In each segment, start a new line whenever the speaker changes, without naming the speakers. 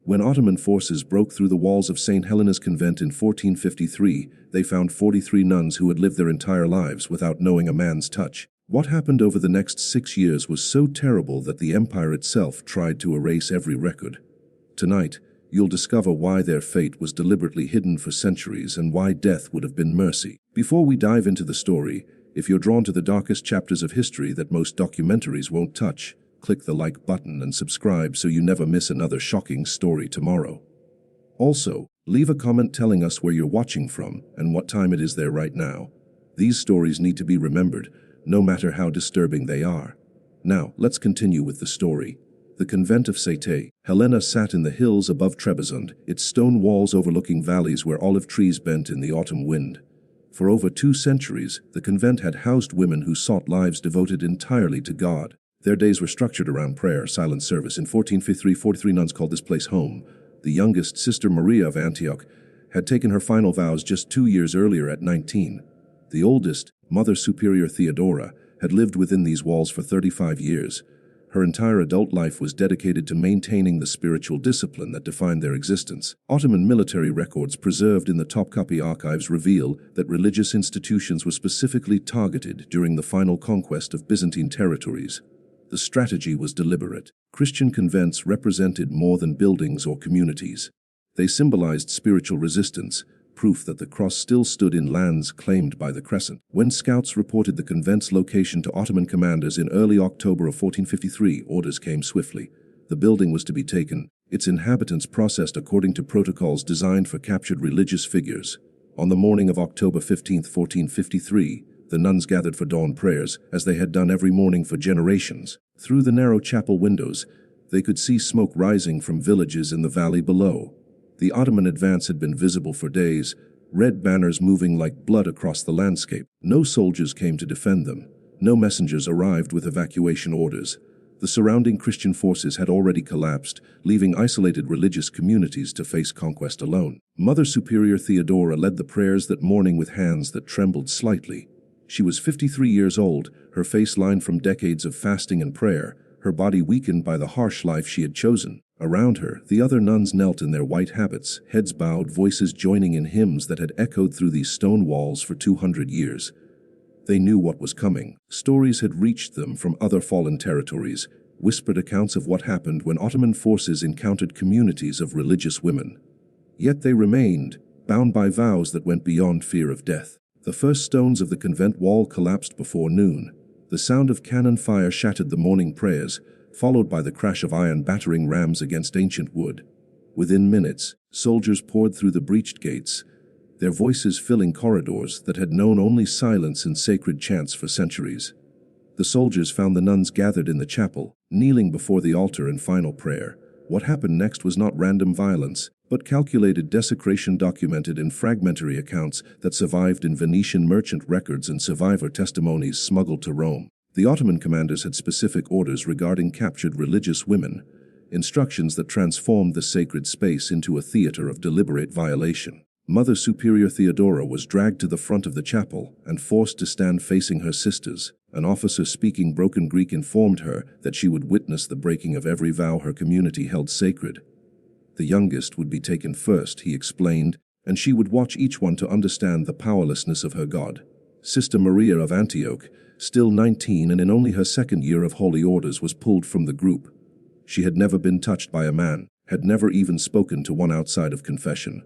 When Ottoman forces broke through the walls of St. Helena's convent in 1453, they found 43 nuns who had lived their entire lives without knowing a man's touch. What happened over the next 6 years was so terrible that the empire itself tried to erase every record. Tonight, you'll discover why their fate was deliberately hidden for centuries and why death would have been mercy. Before we dive into the story, if you're drawn to the darkest chapters of history that most documentaries won't touch, click the like button and subscribe so you never miss another shocking story tomorrow. Also, leave a comment telling us where you're watching from and what time it is there right now. These stories need to be remembered, no matter how disturbing they are. Now, let's continue with the story. The convent of St. Helena sat in the hills above Trebizond, its stone walls overlooking valleys where olive trees bent in the autumn wind. For over 2 centuries, the convent had housed women who sought lives devoted entirely to God. Their days were structured around prayer, silent service. In 1453, 43 nuns called this place home. The youngest, Sister Maria of Antioch, had taken her final vows just 2 years earlier at 19. The oldest, Mother Superior Theodora, had lived within these walls for 35 years. Her entire adult life was dedicated to maintaining the spiritual discipline that defined their existence. Ottoman military records preserved in the Topkapi archives reveal that religious institutions were specifically targeted during the final conquest of Byzantine territories. The strategy was deliberate. Christian convents represented more than buildings or communities. They symbolized spiritual resistance, proof that the cross still stood in lands claimed by the Crescent. When scouts reported the convent's location to Ottoman commanders in early October of 1453, orders came swiftly. The building was to be taken, its inhabitants processed according to protocols designed for captured religious figures. On the morning of October 15, 1453, the nuns gathered for dawn prayers, as they had done every morning for generations. Through the narrow chapel windows, they could see smoke rising from villages in the valley below. The Ottoman advance had been visible for days, red banners moving like blood across the landscape. No soldiers came to defend them. No messengers arrived with evacuation orders. The surrounding Christian forces had already collapsed, leaving isolated religious communities to face conquest alone. Mother Superior Theodora led the prayers that morning with hands that trembled slightly. She was 53 years old, her face lined from decades of fasting and prayer, her body weakened by the harsh life she had chosen. Around her, the other nuns knelt in their white habits, heads bowed, voices joining in hymns that had echoed through these stone walls for 200 years. They knew what was coming. Stories had reached them from other fallen territories, whispered accounts of what happened when Ottoman forces encountered communities of religious women. Yet they remained, bound by vows that went beyond fear of death. The first stones of the convent wall collapsed before noon. The sound of cannon fire shattered the morning prayers, followed by the crash of iron battering rams against ancient wood. Within minutes, soldiers poured through the breached gates, their voices filling corridors that had known only silence and sacred chants for centuries. The soldiers found the nuns gathered in the chapel, kneeling before the altar in final prayer. What happened next was not random violence, but calculated desecration documented in fragmentary accounts that survived in Venetian merchant records and survivor testimonies smuggled to Rome. The Ottoman commanders had specific orders regarding captured religious women, instructions that transformed the sacred space into a theater of deliberate violation. Mother Superior Theodora was dragged to the front of the chapel and forced to stand facing her sisters. An officer speaking broken Greek informed her that she would witness the breaking of every vow her community held sacred. The youngest would be taken first, he explained, and she would watch each one to understand the powerlessness of her God. Sister Maria of Antioch, still 19 and in only her second year of holy orders, was pulled from the group. She had never been touched by a man, had never even spoken to one outside of confession.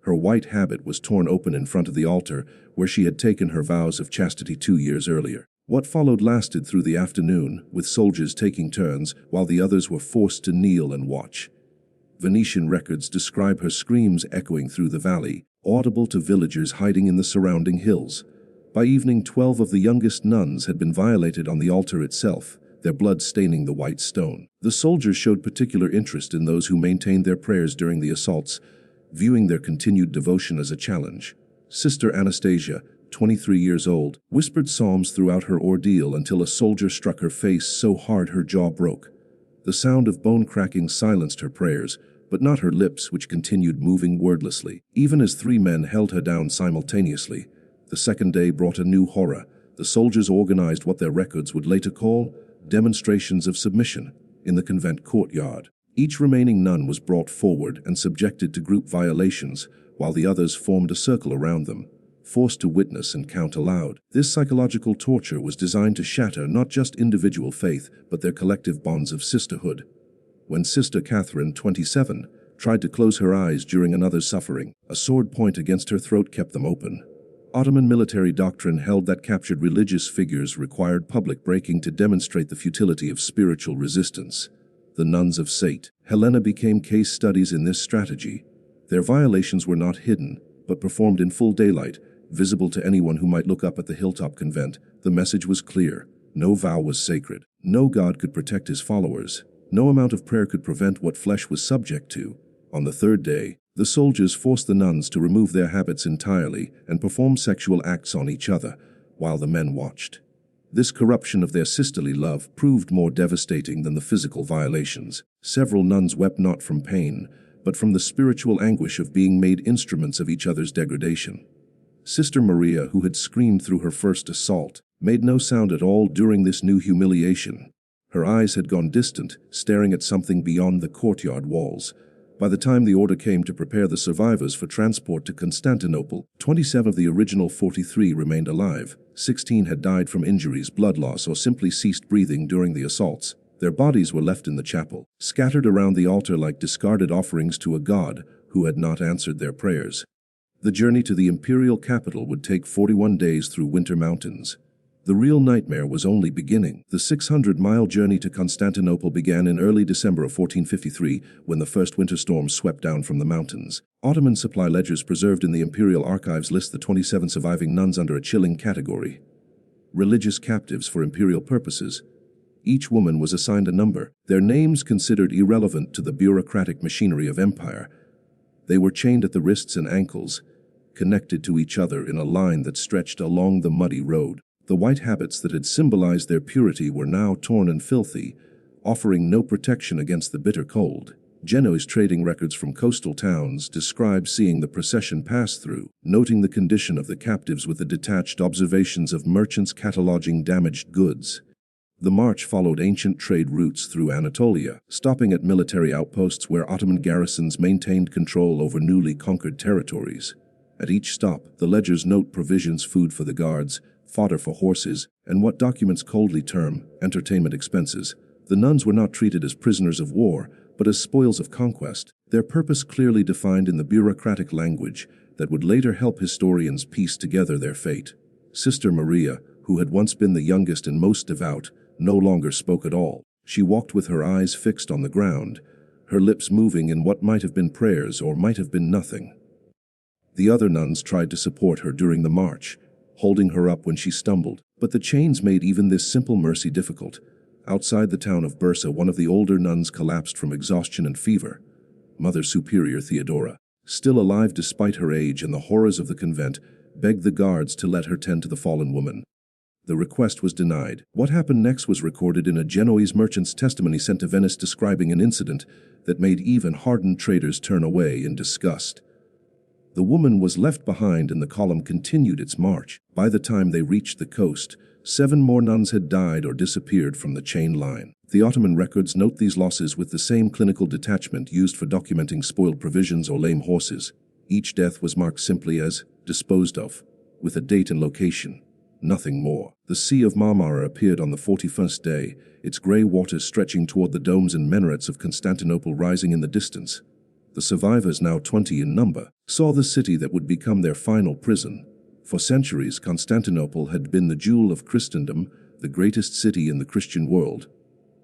Her white habit was torn open in front of the altar, where she had taken her vows of chastity 2 years earlier. What followed lasted through the afternoon, with soldiers taking turns while the others were forced to kneel and watch. Venetian records describe her screams echoing through the valley, audible to villagers hiding in the surrounding hills. By evening, 12 of the youngest nuns had been violated on the altar itself, their blood staining the white stone. The soldiers showed particular interest in those who maintained their prayers during the assaults, viewing their continued devotion as a challenge. Sister Anastasia, 23 years old, whispered psalms throughout her ordeal until a soldier struck her face so hard her jaw broke. The sound of bone cracking silenced her prayers, but not her lips, which continued moving wordlessly. Even as 3 men held her down simultaneously, the second day brought a new horror. The soldiers organized what their records would later call demonstrations of submission in the convent courtyard. Each remaining nun was brought forward and subjected to group violations, while the others formed a circle around them, forced to witness and count aloud. This psychological torture was designed to shatter not just individual faith, but their collective bonds of sisterhood. When Sister Catherine, 27, tried to close her eyes during another's suffering, a sword point against her throat kept them open. Ottoman military doctrine held that captured religious figures required public breaking to demonstrate the futility of spiritual resistance. The nuns of St. Helena became case studies in this strategy. Their violations were not hidden, but performed in full daylight, visible to anyone who might look up at the hilltop convent. The message was clear. No vow was sacred. No god could protect his followers. No amount of prayer could prevent what flesh was subject to. On the third day, the soldiers forced the nuns to remove their habits entirely and perform sexual acts on each other, while the men watched. This corruption of their sisterly love proved more devastating than the physical violations. Several nuns wept not from pain, but from the spiritual anguish of being made instruments of each other's degradation. Sister Maria, who had screamed through her first assault, made no sound at all during this new humiliation. Her eyes had gone distant, staring at something beyond the courtyard walls. By the time the order came to prepare the survivors for transport to Constantinople, 27 of the original 43 remained alive. 16 had died from injuries, blood loss, or simply ceased breathing during the assaults. Their bodies were left in the chapel, scattered around the altar like discarded offerings to a god who had not answered their prayers. The journey to the imperial capital would take 41 days through winter mountains. The real nightmare was only beginning. The 600-mile journey to Constantinople began in early December of 1453, when the first winter storm swept down from the mountains. Ottoman supply ledgers preserved in the imperial archives list the 27 surviving nuns under a chilling category: religious captives for imperial purposes. Each woman was assigned a number, their names considered irrelevant to the bureaucratic machinery of empire. They were chained at the wrists and ankles, connected to each other in a line that stretched along the muddy road. The white habits that had symbolized their purity were now torn and filthy, offering no protection against the bitter cold. Genoese trading records from coastal towns describe seeing the procession pass through, noting the condition of the captives with the detached observations of merchants cataloging damaged goods. The march followed ancient trade routes through Anatolia, stopping at military outposts where Ottoman garrisons maintained control over newly conquered territories. At each stop, the ledgers note provisions, food for the guards, fodder for horses, and what documents coldly term entertainment expenses. The nuns were not treated as prisoners of war, but as spoils of conquest, their purpose clearly defined in the bureaucratic language that would later help historians piece together their fate. Sister Maria, who had once been the youngest and most devout, no longer spoke at all. She walked with her eyes fixed on the ground, her lips moving in what might have been prayers or might have been nothing. The other nuns tried to support her during the march, holding her up when she stumbled, but the chains made even this simple mercy difficult. Outside the town of Bursa, one of the older nuns collapsed from exhaustion and fever. Mother Superior Theodora, still alive despite her age and the horrors of the convent, begged the guards to let her tend to the fallen woman. The request was denied. What happened next was recorded in a Genoese merchant's testimony sent to Venice, describing an incident that made even hardened traders turn away in disgust. The woman was left behind and the column continued its march. By the time they reached the coast, 7 more nuns had died or disappeared from the chain line. The Ottoman records note these losses with the same clinical detachment used for documenting spoiled provisions or lame horses. Each death was marked simply as disposed of, with a date and location. Nothing more. The Sea of Marmara appeared on the 41st day, its grey waters stretching toward the domes and minarets of Constantinople rising in the distance. The survivors, now 20 in number, saw the city that would become their final prison. For centuries, Constantinople had been the jewel of Christendom, the greatest city in the Christian world.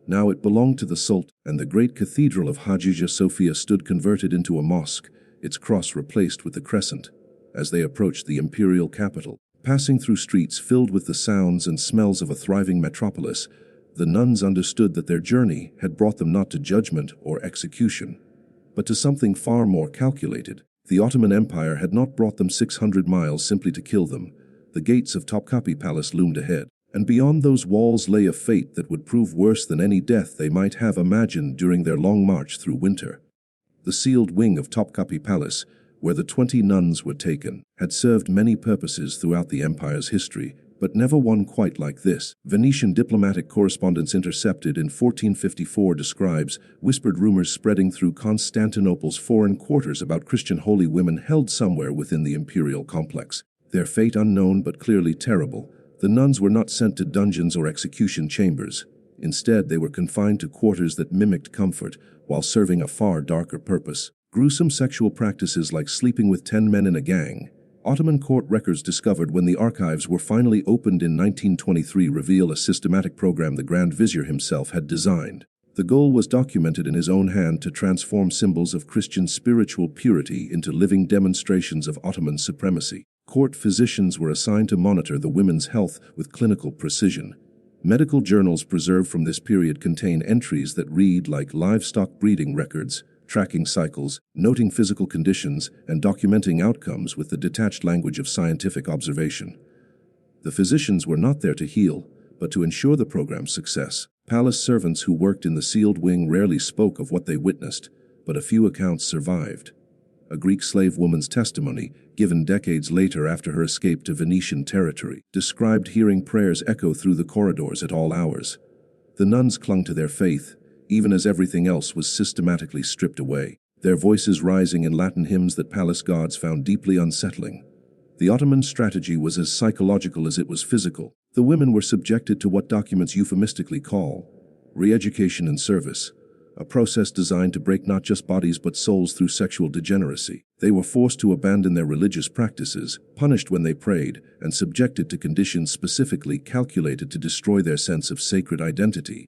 Now it belonged to the Sultan, and the great cathedral of Hagia Sophia stood converted into a mosque, its cross replaced with the crescent. As they approached the imperial capital, passing through streets filled with the sounds and smells of a thriving metropolis, the nuns understood that their journey had brought them not to judgment or execution, but to something far more calculated. The Ottoman Empire had not brought them 600 miles simply to kill them. The gates of Topkapi Palace loomed ahead, and beyond those walls lay a fate that would prove worse than any death they might have imagined during their long march through winter. The sealed wing of Topkapi Palace, where the 20 nuns were taken, had served many purposes throughout the empire's history. but never one quite like this. Venetian diplomatic correspondence intercepted in 1454 describes whispered rumors spreading through Constantinople's foreign quarters about Christian holy women held somewhere within the imperial complex. Their fate unknown but clearly terrible. The nuns were not sent to dungeons or execution chambers. Instead, they were confined to quarters that mimicked comfort while serving a far darker purpose. Gruesome sexual practices like sleeping with 10 men in a gang. Ottoman court records discovered when the archives were finally opened in 1923 reveal a systematic program the Grand Vizier himself had designed. The goal was documented in his own hand to transform symbols of Christian spiritual purity into living demonstrations of Ottoman supremacy. Court physicians were assigned to monitor the women's health with clinical precision. Medical journals preserved from this period contain entries that read like livestock breeding records, tracking cycles, noting physical conditions, and documenting outcomes with the detached language of scientific observation. The physicians were not there to heal, but to ensure the program's success. Palace servants who worked in the sealed wing rarely spoke of what they witnessed, but a few accounts survived. A Greek slave woman's testimony, given decades later after her escape to Venetian territory, described hearing prayers echo through the corridors at all hours. The nuns clung to their faith, even as everything else was systematically stripped away, their voices rising in Latin hymns that palace gods found deeply unsettling. The Ottoman strategy was as psychological as it was physical. The women were subjected to what documents euphemistically call re-education and service, a process designed to break not just bodies but souls through sexual degeneracy. They were forced to abandon their religious practices, punished when they prayed, and subjected to conditions specifically calculated to destroy their sense of sacred identity.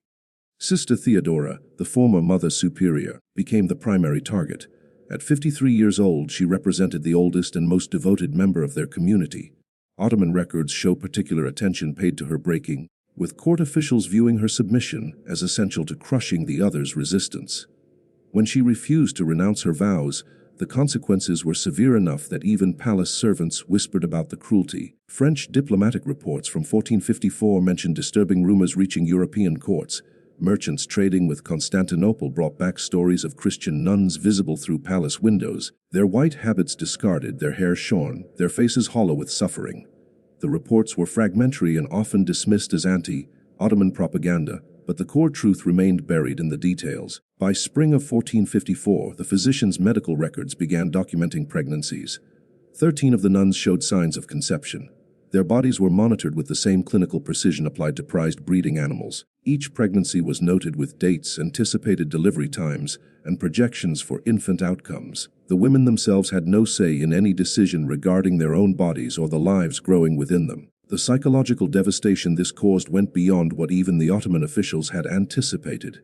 Sister Theodora, the former Mother Superior, became the primary target. At 53 years old, she represented the oldest and most devoted member of their community. Ottoman records show particular attention paid to her breaking, with court officials viewing her submission as essential to crushing the others' resistance. When she refused to renounce her vows, the consequences were severe enough that even palace servants whispered about the cruelty. French diplomatic reports from 1454 mentioned disturbing rumors reaching European courts. Merchants trading with Constantinople brought back stories of Christian nuns visible through palace windows, their white habits discarded, their hair shorn, their faces hollow with suffering. The reports were fragmentary and often dismissed as anti-Ottoman propaganda, but the core truth remained buried in the details. By spring of 1454, the physicians' medical records began documenting pregnancies. 13 of the nuns showed signs of conception. Their bodies were monitored with the same clinical precision applied to prized breeding animals. Each pregnancy was noted with dates, anticipated delivery times, and projections for infant outcomes. The women themselves had no say in any decision regarding their own bodies or the lives growing within them. The psychological devastation this caused went beyond what even the Ottoman officials had anticipated.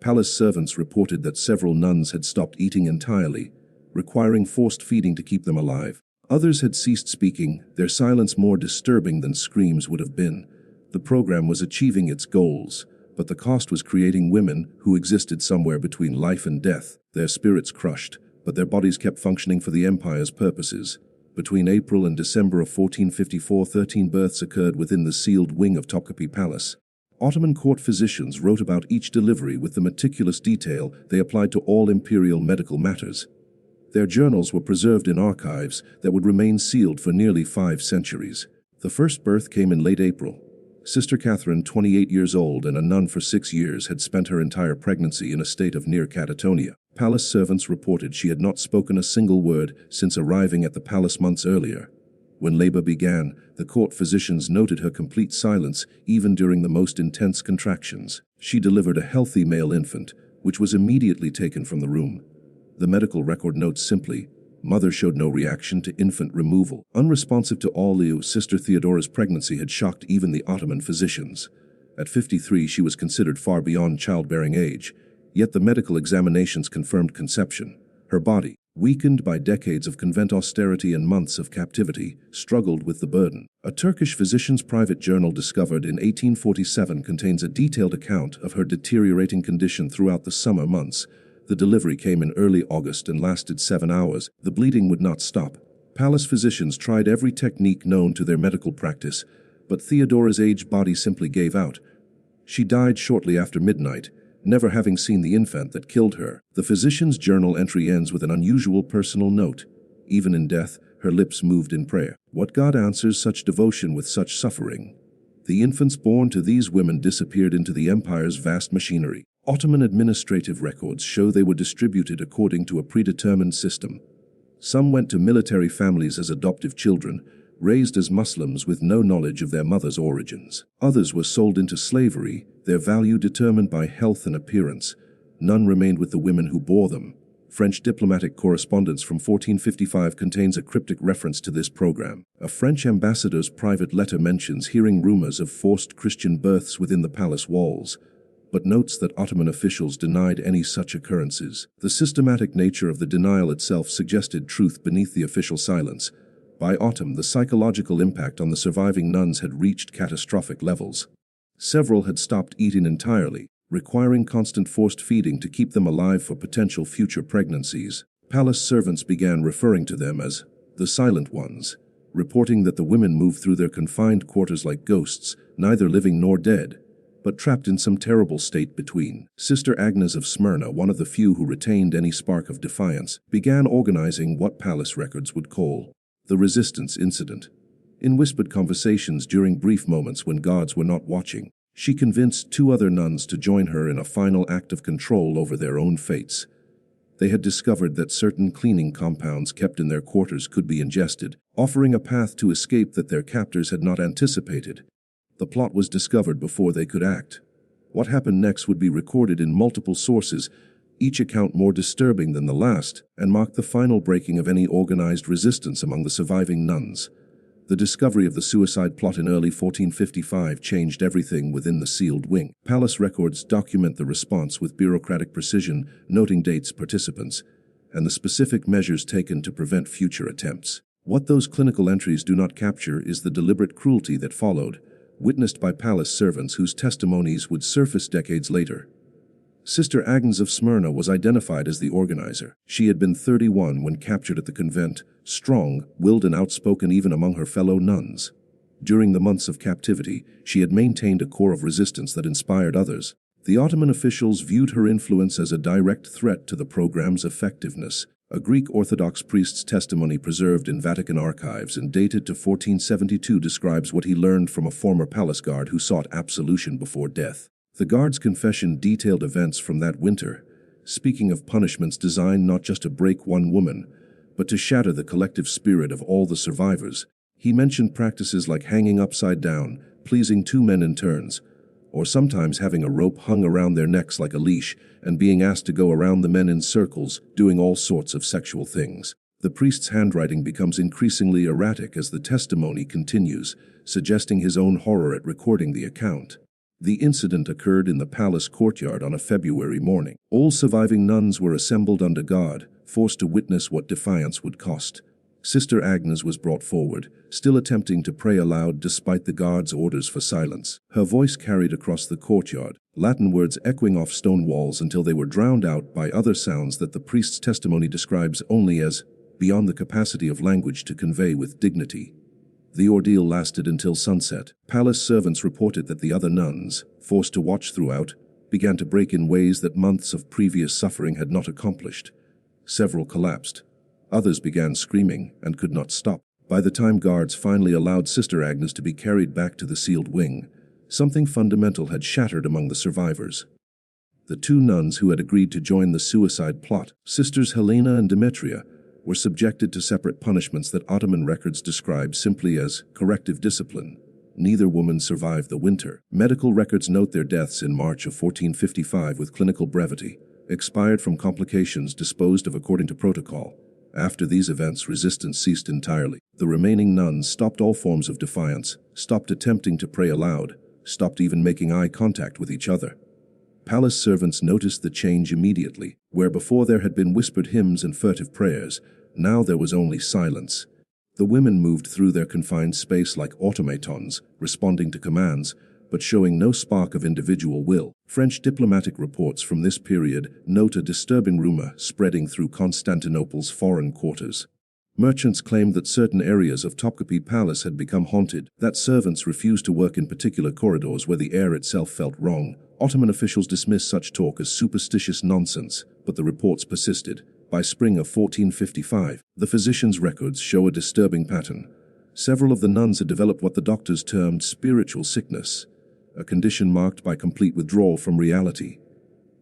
Palace servants reported that several nuns had stopped eating entirely, requiring forced feeding to keep them alive. Others had ceased speaking, their silence more disturbing than screams would have been. The program was achieving its goals, but the cost was creating women who existed somewhere between life and death, their spirits crushed, but their bodies kept functioning for the empire's purposes. Between April and December of 1454, 13 births occurred within the sealed wing of Topkapi Palace. Ottoman court physicians wrote about each delivery with the meticulous detail they applied to all imperial medical matters. Their journals were preserved in archives that would remain sealed for nearly 5 centuries. The first birth came in late April. Sister Catherine, 28 years old and a nun for 6 years, had spent her entire pregnancy in a state of near catatonia. Palace servants reported she had not spoken a single word since arriving at the palace months earlier. When labor began, the court physicians noted her complete silence even during the most intense contractions. She delivered a healthy male infant, which was immediately taken from the room. The medical record notes simply, "Mother showed no reaction to infant removal." Unresponsive to all new, Sister Theodora's pregnancy had shocked even the Ottoman physicians. At 53, she was considered far beyond childbearing age, yet the medical examinations confirmed conception. Her body, weakened by decades of convent austerity and months of captivity, struggled with the burden. A Turkish physician's private journal discovered in 1847 contains a detailed account of her deteriorating condition throughout the summer months. The delivery came in early August and lasted 7 hours. The bleeding would not stop. Palace physicians tried every technique known to their medical practice, but Theodora's aged body simply gave out. She died shortly after midnight, never having seen the infant that killed her. The physician's journal entry ends with an unusual personal note. Even in death, Her lips moved in prayer. What god answers such devotion with such suffering? The infants born to these women disappeared into the empire's vast machinery. Ottoman administrative records show they were distributed according to a predetermined system. Some went to military families as adoptive children, raised as Muslims with no knowledge of their mother's origins. Others were sold into slavery, their value determined by health and appearance. None remained with the women who bore them. French diplomatic correspondence from 1455 contains a cryptic reference to this program. A French ambassador's private letter mentions hearing rumors of forced Christian births within the palace walls, but notes that Ottoman officials denied any such occurrences. The systematic nature of the denial itself suggested truth beneath the official silence. By autumn, the psychological impact on the surviving nuns had reached catastrophic levels. Several had stopped eating entirely, requiring constant forced feeding to keep them alive for potential future pregnancies. Palace servants began referring to them as the silent ones, reporting that the women moved through their confined quarters like ghosts, neither living nor dead, but trapped in some terrible state between. Sister Agnes of Smyrna, one of the few who retained any spark of defiance, began organizing what palace records would call the resistance incident. In whispered conversations during brief moments when guards were not watching, she convinced 2 other nuns to join her in a final act of control over their own fates. They had discovered that certain cleaning compounds kept in their quarters could be ingested, offering a path to escape that their captors had not anticipated. The plot was discovered before they could act. What happened next would be recorded in multiple sources, each account more disturbing than the last, and marked the final breaking of any organized resistance among the surviving nuns. The discovery of the suicide plot in early 1455 changed everything within the sealed wing. Palace records document the response with bureaucratic precision, noting dates, participants, and the specific measures taken to prevent future attempts. What those clinical entries do not capture is the deliberate cruelty that followed, witnessed by palace servants whose testimonies would surface decades later. Sister Agnes of Smyrna was identified as the organizer. She had been 31 when captured at the convent, strong-willed and outspoken even among her fellow nuns. During the months of captivity, she had maintained a core of resistance that inspired others. The Ottoman officials viewed her influence as a direct threat to the program's effectiveness. A Greek Orthodox priest's testimony preserved in Vatican archives and dated to 1472 describes what he learned from a former palace guard who sought absolution before death. The guard's confession detailed events from that winter, speaking of punishments designed not just to break one woman, but to shatter the collective spirit of all the survivors. He mentioned practices like hanging upside down, pleasing 2 men in turns, or sometimes having a rope hung around their necks like a leash and being asked to go around the men in circles, doing all sorts of sexual things. The priest's handwriting becomes increasingly erratic as the testimony continues, suggesting his own horror at recording the account. The incident occurred in the palace courtyard on a February morning. All surviving nuns were assembled under guard, forced to witness what defiance would cost. Sister Agnes was brought forward, still attempting to pray aloud despite the guards' orders for silence. Her voice carried across the courtyard, Latin words echoing off stone walls until they were drowned out by other sounds that the priest's testimony describes only as beyond the capacity of language to convey with dignity. The ordeal lasted until sunset. Palace servants reported that the other nuns, forced to watch throughout, began to break in ways that months of previous suffering had not accomplished. Several collapsed. Others began screaming and could not stop. By the time guards finally allowed Sister Agnes to be carried back to the sealed wing, something fundamental had shattered among the survivors. The 2 nuns who had agreed to join the suicide plot, Sisters Helena and Demetria, were subjected to separate punishments that Ottoman records describe simply as corrective discipline. Neither woman survived the winter. Medical records note their deaths in March of 1455 with clinical brevity, expired from complications disposed of according to protocol. After these events, resistance ceased entirely. The remaining nuns stopped all forms of defiance, stopped attempting to pray aloud, stopped even making eye contact with each other. Palace servants noticed the change immediately. Where before there had been whispered hymns and furtive prayers, now there was only silence. The women moved through their confined space like automatons, responding to commands, but showing no spark of individual will. French diplomatic reports from this period note a disturbing rumor spreading through Constantinople's foreign quarters. Merchants claimed that certain areas of Topkapi Palace had become haunted, that servants refused to work in particular corridors where the air itself felt wrong. Ottoman officials dismissed such talk as superstitious nonsense, but the reports persisted. By spring of 1455, the physician's records show a disturbing pattern. Several of the nuns had developed what the doctors termed spiritual sickness, a condition marked by complete withdrawal from reality.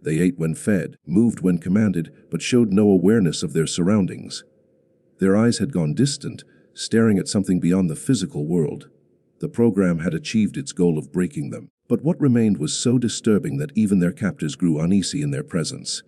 They ate when fed, moved when commanded, but showed no awareness of their surroundings. Their eyes had gone distant, staring at something beyond the physical world. The program had achieved its goal of breaking them, but what remained was so disturbing that even their captors grew uneasy in their presence.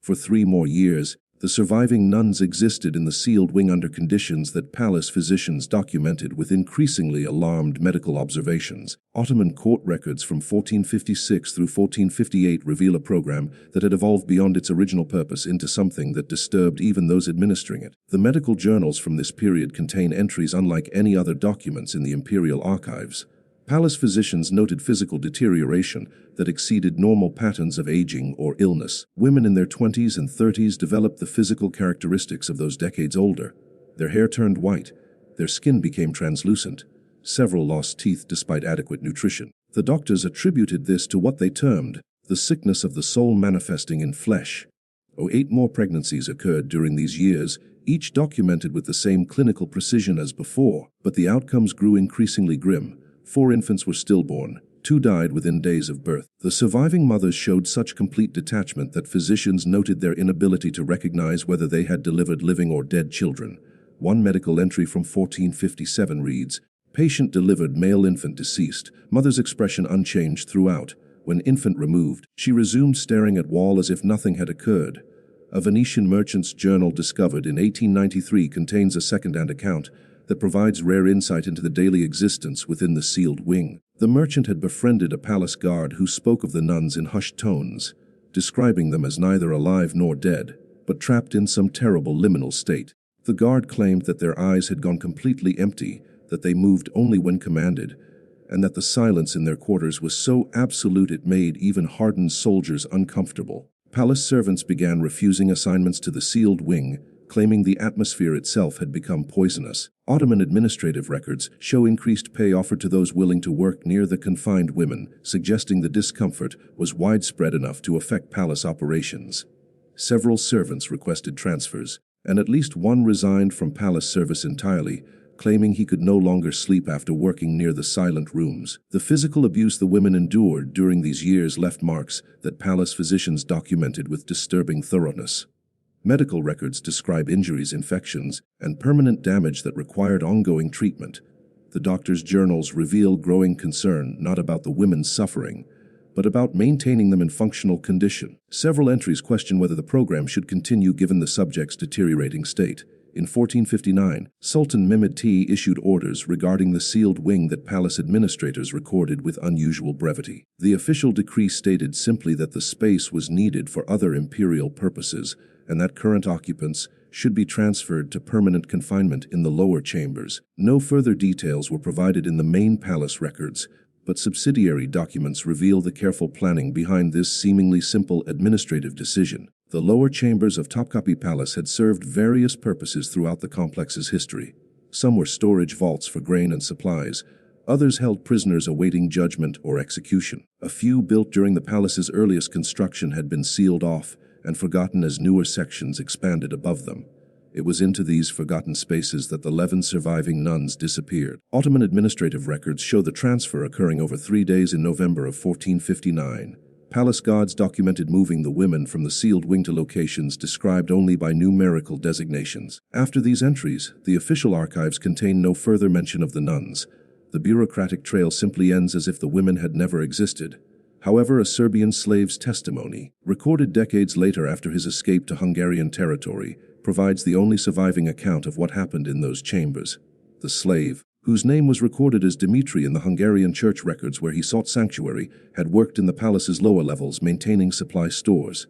For 3 more years, the surviving nuns existed in the sealed wing under conditions that palace physicians documented with increasingly alarmed medical observations. Ottoman court records from 1456 through 1458 reveal a program that had evolved beyond its original purpose into something that disturbed even those administering it. The medical journals from this period contain entries unlike any other documents in the imperial archives. Palace physicians noted physical deterioration that exceeded normal patterns of aging or illness. Women in their 20s and 30s developed the physical characteristics of those decades older. Their hair turned white, their skin became translucent. Several lost teeth despite adequate nutrition. The doctors attributed this to what they termed the sickness of the soul manifesting in flesh. 8 more pregnancies occurred during these years, each documented with the same clinical precision as before, but the outcomes grew increasingly grim. 4 infants were stillborn, 2 died within days of birth. The surviving mothers showed such complete detachment that physicians noted their inability to recognize whether they had delivered living or dead children. One medical entry from 1457 reads, "Patient delivered male infant deceased, mother's expression unchanged throughout. When infant removed, she resumed staring at wall as if nothing had occurred." A Venetian merchant's journal discovered in 1893 contains a second-hand account that provides rare insight into the daily existence within the sealed wing. The merchant had befriended a palace guard who spoke of the nuns in hushed tones, describing them as neither alive nor dead, but trapped in some terrible liminal state. The guard claimed that their eyes had gone completely empty, that they moved only when commanded, and that the silence in their quarters was so absolute it made even hardened soldiers uncomfortable. Palace servants began refusing assignments to the sealed wing, claiming the atmosphere itself had become poisonous. Ottoman administrative records show increased pay offered to those willing to work near the confined women, suggesting the discomfort was widespread enough to affect palace operations. Several servants requested transfers, and at least one resigned from palace service entirely, claiming he could no longer sleep after working near the silent rooms. The physical abuse the women endured during these years left marks that palace physicians documented with disturbing thoroughness. Medical records describe injuries, infections, and permanent damage that required ongoing treatment. The doctors' journals reveal growing concern not about the women's suffering, but about maintaining them in functional condition. Several entries question whether the program should continue given the subject's deteriorating state. In 1459, Sultan Mehmed II issued orders regarding the sealed wing that palace administrators recorded with unusual brevity. The official decree stated simply that the space was needed for other imperial purposes, and that current occupants should be transferred to permanent confinement in the lower chambers. No further details were provided in the main palace records, but subsidiary documents reveal the careful planning behind this seemingly simple administrative decision. The lower chambers of Topkapi Palace had served various purposes throughout the complex's history. Some were storage vaults for grain and supplies, others held prisoners awaiting judgment or execution. A few built during the palace's earliest construction had been sealed off and forgotten as newer sections expanded above them. It was into these forgotten spaces that the 11 surviving nuns disappeared. Ottoman administrative records show the transfer occurring over 3 days in November of 1459. Palace guards documented moving the women from the sealed wing to locations described only by numerical designations. After these entries, the official archives contain no further mention of the nuns. The bureaucratic trail simply ends as if the women had never existed. However, a Serbian slave's testimony, recorded decades later after his escape to Hungarian territory, provides the only surviving account of what happened in those chambers. The slave, whose name was recorded as Dimitri in the Hungarian church records where he sought sanctuary, had worked in the palace's lower levels maintaining supply stores.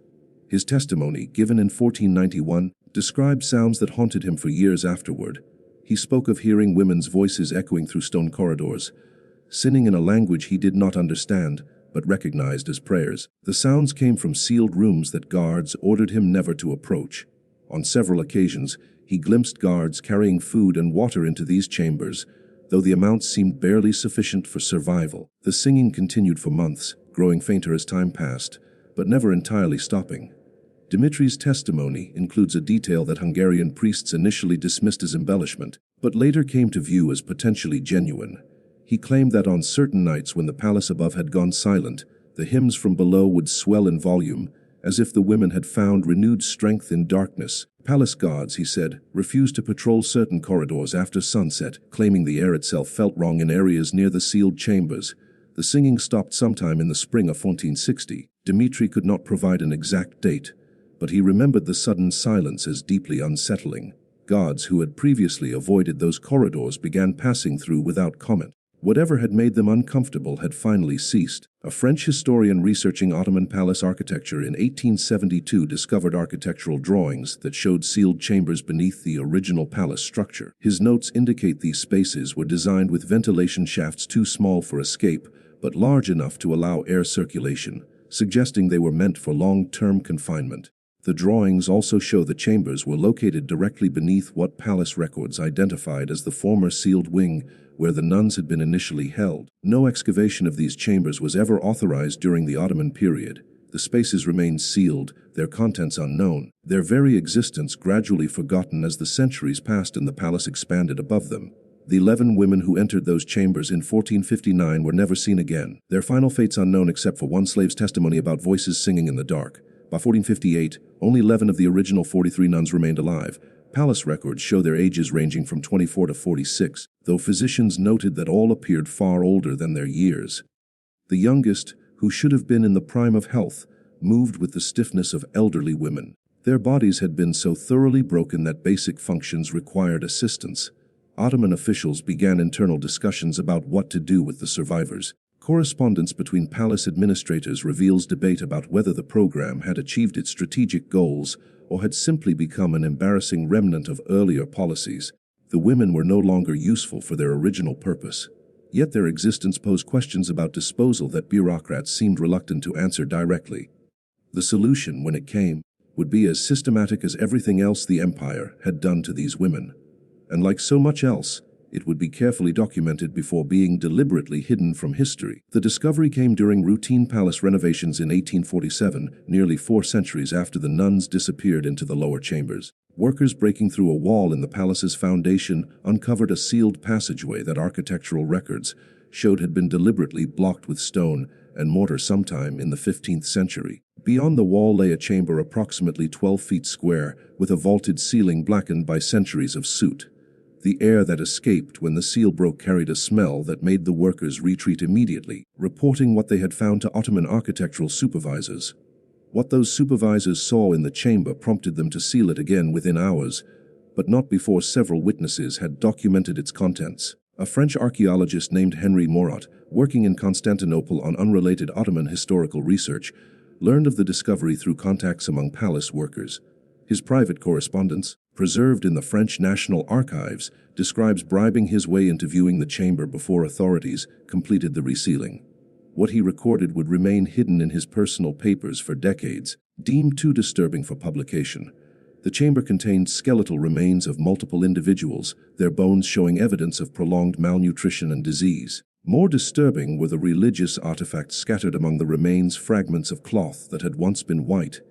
His testimony, given in 1491, described sounds that haunted him for years afterward. He spoke of hearing women's voices echoing through stone corridors, singing in a language he did not understand, but recognized as prayers. The sounds came from sealed rooms that guards ordered him never to approach. On several occasions, he glimpsed guards carrying food and water into these chambers, though the amount seemed barely sufficient for survival. The singing continued for months, growing fainter as time passed, but never entirely stopping. Dimitri's testimony includes a detail that Hungarian priests initially dismissed as embellishment, but later came to view as potentially genuine. He claimed that on certain nights when the palace above had gone silent, the hymns from below would swell in volume, as if the women had found renewed strength in darkness. Palace guards, he said, refused to patrol certain corridors after sunset, claiming the air itself felt wrong in areas near the sealed chambers. The singing stopped sometime in the spring of 1460. Dimitri could not provide an exact date, but he remembered the sudden silence as deeply unsettling. Guards who had previously avoided those corridors began passing through without comment. Whatever had made them uncomfortable had finally ceased. A French historian researching Ottoman palace architecture in 1872 discovered architectural drawings that showed sealed chambers beneath the original palace structure. His notes indicate these spaces were designed with ventilation shafts too small for escape, but large enough to allow air circulation, suggesting they were meant for long-term confinement. The drawings also show the chambers were located directly beneath what palace records identified as the former sealed wing, where the nuns had been initially held. No excavation of these chambers was ever authorized during the Ottoman period. The spaces remained sealed, their contents unknown, their very existence gradually forgotten as the centuries passed and the palace expanded above them. The 11 women who entered those chambers in 1459 were never seen again, their final fates unknown except for one slave's testimony about voices singing in the dark. By 1458, only 11 of the original 43 nuns remained alive. Palace records show their ages ranging from 24 to 46, though physicians noted that all appeared far older than their years. The youngest, who should have been in the prime of health, moved with the stiffness of elderly women. Their bodies had been so thoroughly broken that basic functions required assistance. Ottoman officials began internal discussions about what to do with the survivors. Correspondence between palace administrators reveals debate about whether the program had achieved its strategic goals or had simply become an embarrassing remnant of earlier policies. The women were no longer useful for their original purpose. Yet their existence posed questions about disposal that bureaucrats seemed reluctant to answer directly. The solution, when it came, would be as systematic as everything else the empire had done to these women. And like so much else, it would be carefully documented before being deliberately hidden from history. The discovery came during routine palace renovations in 1847, nearly 4 centuries after the nuns disappeared into the lower chambers. Workers breaking through a wall in the palace's foundation uncovered a sealed passageway that architectural records showed had been deliberately blocked with stone and mortar sometime in the 15th century. Beyond the wall lay a chamber approximately 12 feet square, with a vaulted ceiling blackened by centuries of soot. The air that escaped when the seal broke carried a smell that made the workers retreat immediately, reporting what they had found to Ottoman architectural supervisors. What those supervisors saw in the chamber prompted them to seal it again within hours, but not before several witnesses had documented its contents. A French archaeologist named Henri Morat, working in Constantinople on unrelated Ottoman historical research, learned of the discovery through contacts among palace workers. His private correspondence, preserved in the French National Archives, describes bribing his way into viewing the chamber before authorities completed the resealing. What he recorded would remain hidden in his personal papers for decades, deemed too disturbing for publication. The chamber contained skeletal remains of multiple individuals, their bones showing evidence of prolonged malnutrition and disease. More disturbing were the religious artifacts scattered among the remains, fragments of cloth that had once been white,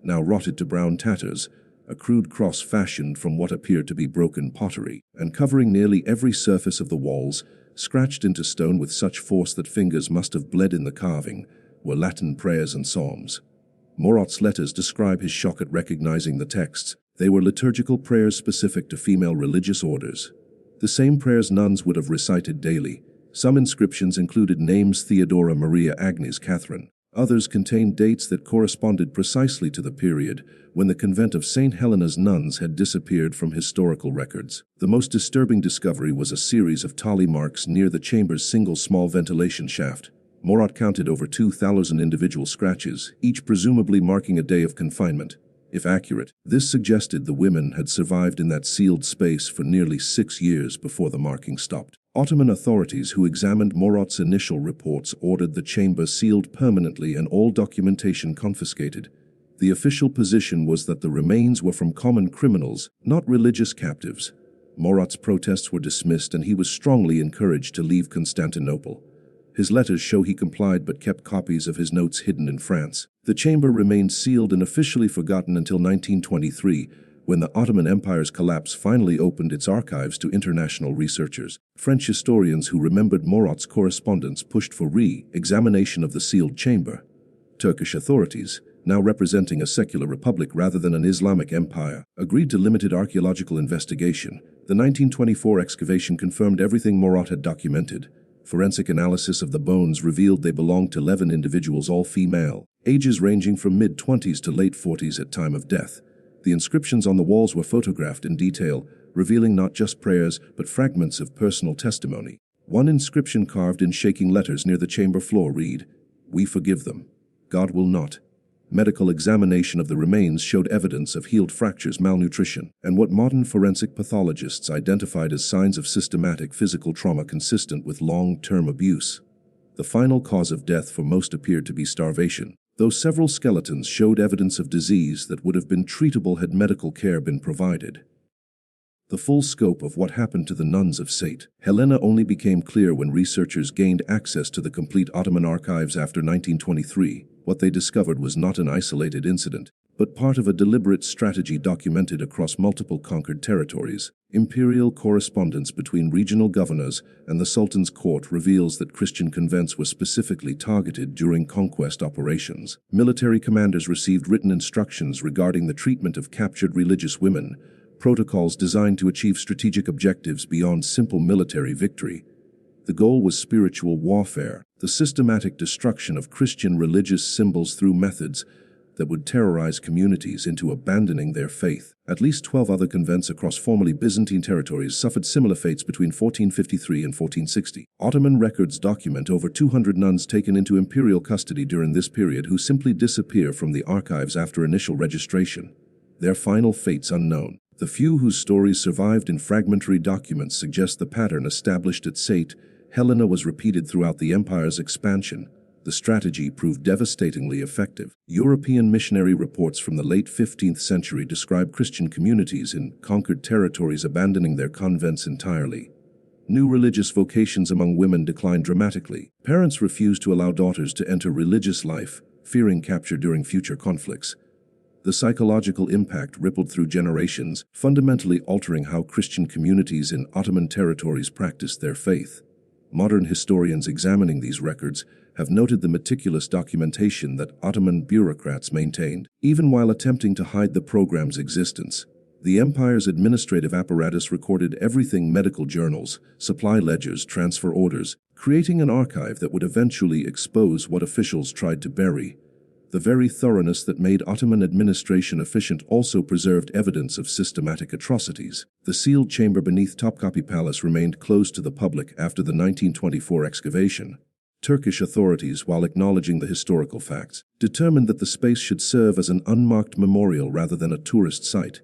now rotted to brown tatters, a crude cross fashioned from what appeared to be broken pottery, and covering nearly every surface of the walls, scratched into stone with such force that fingers must have bled in the carving, were Latin prayers and psalms. Morat's letters describe his shock at recognizing the texts. They were liturgical prayers specific to female religious orders. The same prayers nuns would have recited daily. Some inscriptions included names Theodora Maria Agnes Catherine. Others contained dates that corresponded precisely to the period when the convent of St. Helena's nuns had disappeared from historical records. The most disturbing discovery was a series of tally marks near the chamber's single small ventilation shaft. Morat counted over 2,000 individual scratches, each presumably marking a day of confinement. If accurate, this suggested the women had survived in that sealed space for nearly 6 years before the marking stopped. Ottoman authorities who examined Morat's initial reports ordered the chamber sealed permanently and all documentation confiscated. The official position was that the remains were from common criminals, not religious captives. Morat's protests were dismissed and he was strongly encouraged to leave Constantinople. His letters show he complied but kept copies of his notes hidden in France. The chamber remained sealed and officially forgotten until 1923, when the Ottoman Empire's collapse finally opened its archives to international researchers. French historians who remembered Murat's correspondence pushed for re-examination of the sealed chamber. Turkish authorities, now representing a secular republic rather than an Islamic empire, agreed to limited archaeological investigation. The 1924 excavation confirmed everything Murat had documented. Forensic analysis of the bones revealed they belonged to 11 individuals, all female, ages ranging from mid-20s to late 40s at time of death. The inscriptions on the walls were photographed in detail, revealing not just prayers but fragments of personal testimony. One inscription carved in shaking letters near the chamber floor read, "We forgive them. God will not." Medical examination of the remains showed evidence of healed fractures, malnutrition, and what modern forensic pathologists identified as signs of systematic physical trauma consistent with long-term abuse. The final cause of death for most appeared to be starvation, though several skeletons showed evidence of disease that would have been treatable had medical care been provided. The full scope of what happened to the nuns of St. Helena only became clear when researchers gained access to the complete Ottoman archives after 1923. What they discovered was not an isolated incident, but part of a deliberate strategy documented across multiple conquered territories. Imperial correspondence between regional governors and the Sultan's court reveals that Christian convents were specifically targeted during conquest operations. Military commanders received written instructions regarding the treatment of captured religious women, protocols designed to achieve strategic objectives beyond simple military victory. The goal was spiritual warfare, the systematic destruction of Christian religious symbols through methods that would terrorize communities into abandoning their faith. At least 12 other convents across formerly Byzantine territories suffered similar fates between 1453 and 1460. Ottoman records document over 200 nuns taken into imperial custody during this period who simply disappear from the archives after initial registration. Their final fates unknown. The few whose stories survived in fragmentary documents suggest the pattern established at St. Helena was repeated throughout the empire's expansion. The strategy proved devastatingly effective. European missionary reports from the late 15th century describe Christian communities in conquered territories abandoning their convents entirely. New religious vocations among women declined dramatically. Parents refused to allow daughters to enter religious life, fearing capture during future conflicts. The psychological impact rippled through generations, fundamentally altering how Christian communities in Ottoman territories practiced their faith. Modern historians examining these records have noted the meticulous documentation that Ottoman bureaucrats maintained, even while attempting to hide the program's existence. The empire's administrative apparatus recorded everything: medical journals, supply ledgers, transfer orders, creating an archive that would eventually expose what officials tried to bury. The very thoroughness that made Ottoman administration efficient also preserved evidence of systematic atrocities. The sealed chamber beneath Topkapi Palace remained closed to the public after the 1924 excavation. Turkish authorities, while acknowledging the historical facts, determined that the space should serve as an unmarked memorial rather than a tourist site.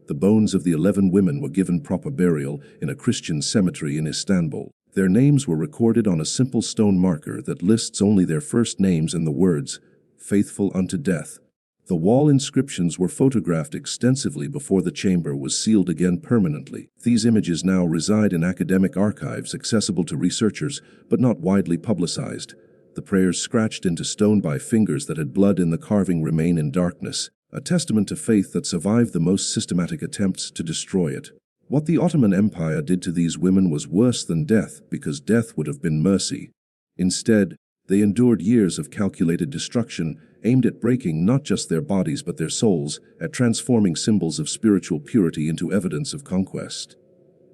The bones of the 11 women were given proper burial in a Christian cemetery in Istanbul. Their names were recorded on a simple stone marker that lists only their first names and the words, "Faithful unto death." The wall inscriptions were photographed extensively before the chamber was sealed again permanently. These images now reside in academic archives accessible to researchers, but not widely publicized. The prayers scratched into stone by fingers that had blood in the carving remain in darkness, a testament to faith that survived the most systematic attempts to destroy it. What the Ottoman Empire did to these women was worse than death, because death would have been mercy. Instead, they endured years of calculated destruction, aimed at breaking not just their bodies but their souls, at transforming symbols of spiritual purity into evidence of conquest.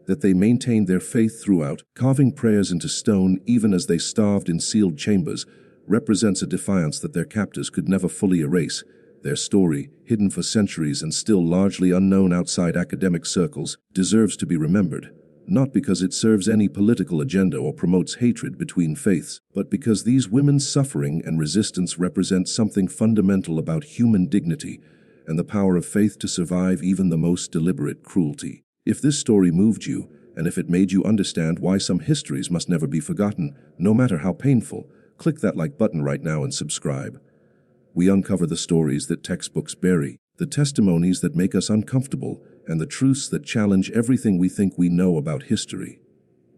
That they maintained their faith throughout, carving prayers into stone even as they starved in sealed chambers, represents a defiance that their captors could never fully erase. Their story, hidden for centuries and still largely unknown outside academic circles, deserves to be remembered. Not because it serves any political agenda or promotes hatred between faiths, but because these women's suffering and resistance represent something fundamental about human dignity and the power of faith to survive even the most deliberate cruelty. If this story moved you, and if it made you understand why some histories must never be forgotten, no matter how painful, click that like button right now and subscribe. We uncover the stories that textbooks bury, the testimonies that make us uncomfortable, and the truths that challenge everything we think we know about history.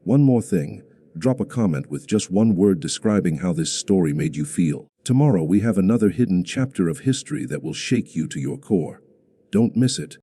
One more thing, Drop a comment with just one word describing how this story made you feel. Tomorrow we have another hidden chapter of history that will shake you to your core. Don't miss it.